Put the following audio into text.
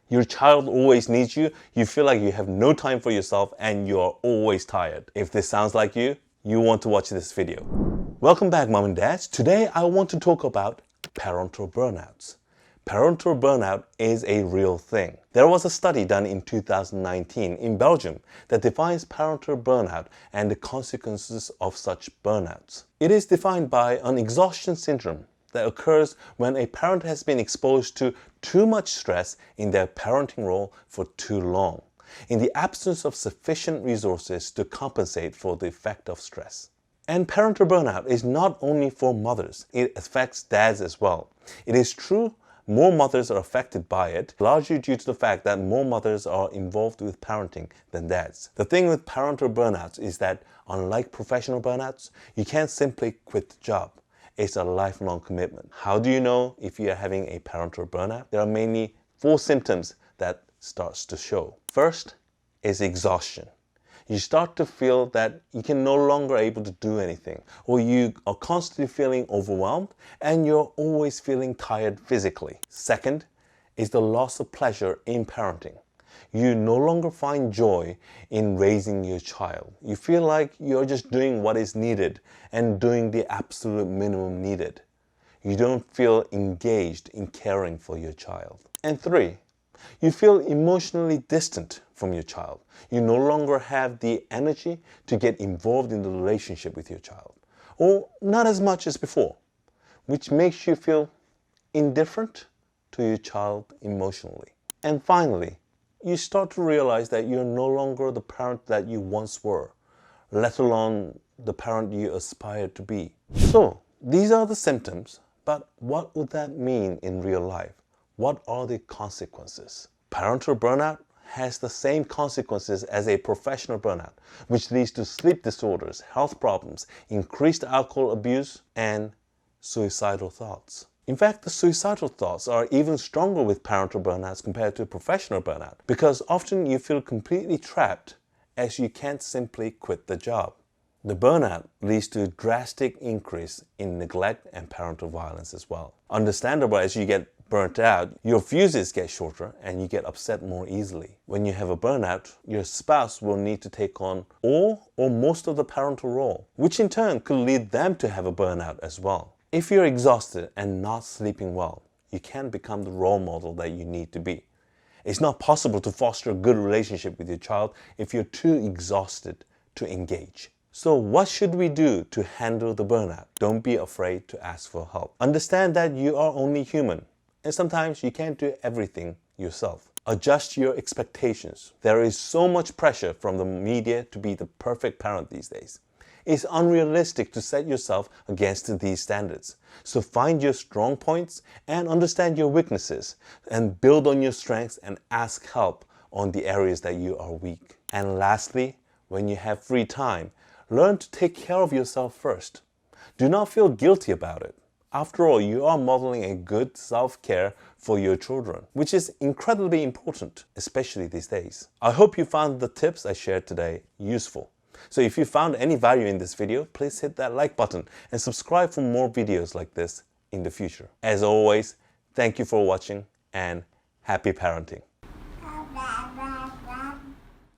Your child always needs you, you feel like you have no time for yourself, and you're always tired. If this sounds like you want to watch this video. Welcome back, mom and dads. Today I want to talk about parental burnouts. Parental burnout is a real thing. There was a study done in 2019 in Belgium that defines parental burnout and the consequences of such burnouts. It is defined by an exhaustion syndrome that occurs when a parent has been exposed to too much stress in their parenting role for too long, in the absence of sufficient resources to compensate for the effect of stress. And parental burnout is not only for mothers, it affects dads as well. It is true more mothers are affected by it, largely due to the fact that more mothers are involved with parenting than dads. The thing with parental burnouts is that, unlike professional burnouts, you can't simply quit the job. It's a lifelong commitment. How do you know if you are having a parental burnout? There are mainly 4 symptoms that starts to show. First is exhaustion. You start to feel that you can no longer able to do anything, or you are constantly feeling overwhelmed and you're always feeling tired physically. Second is the loss of pleasure in parenting. You no longer find joy in raising your child. You feel like you're just doing what is needed and doing the absolute minimum needed. You don't feel engaged in caring for your child. And 3, you feel emotionally distant from your child. You no longer have the energy to get involved in the relationship with your child, or not as much as before, which makes you feel indifferent to your child emotionally. And finally, you start to realize that you're no longer the parent that you once were, let alone the parent you aspired to be. So, these are the symptoms, but what would that mean in real life? What are the consequences? Parental burnout has the same consequences as a professional burnout, which leads to sleep disorders, health problems, increased alcohol abuse, and suicidal thoughts. In fact, the suicidal thoughts are even stronger with parental burnouts compared to professional burnout, because often you feel completely trapped as you can't simply quit the job. The burnout leads to a drastic increase in neglect and parental violence as well. Understandable, as you get burnt out, your fuses get shorter and you get upset more easily. When you have a burnout, your spouse will need to take on all or most of the parental role, which in turn could lead them to have a burnout as well. If you're exhausted and not sleeping well, you can't become the role model that you need to be. It's not possible to foster a good relationship with your child if you're too exhausted to engage. So what should we do to handle the burnout? Don't be afraid to ask for help. Understand that you are only human, and sometimes you can't do everything yourself. Adjust your expectations. There is so much pressure from the media to be the perfect parent these days. It's unrealistic to set yourself against these standards. So find your strong points and understand your weaknesses, and build on your strengths and ask help on the areas that you are weak. And lastly, when you have free time, learn to take care of yourself first. Do not feel guilty about it. After all, you are modeling a good self-care for your children, which is incredibly important, especially these days. I hope you found the tips I shared today useful. So if you found any value in this video, please hit that like button and subscribe for more videos like this in the future. As always, thank you for watching and happy parenting.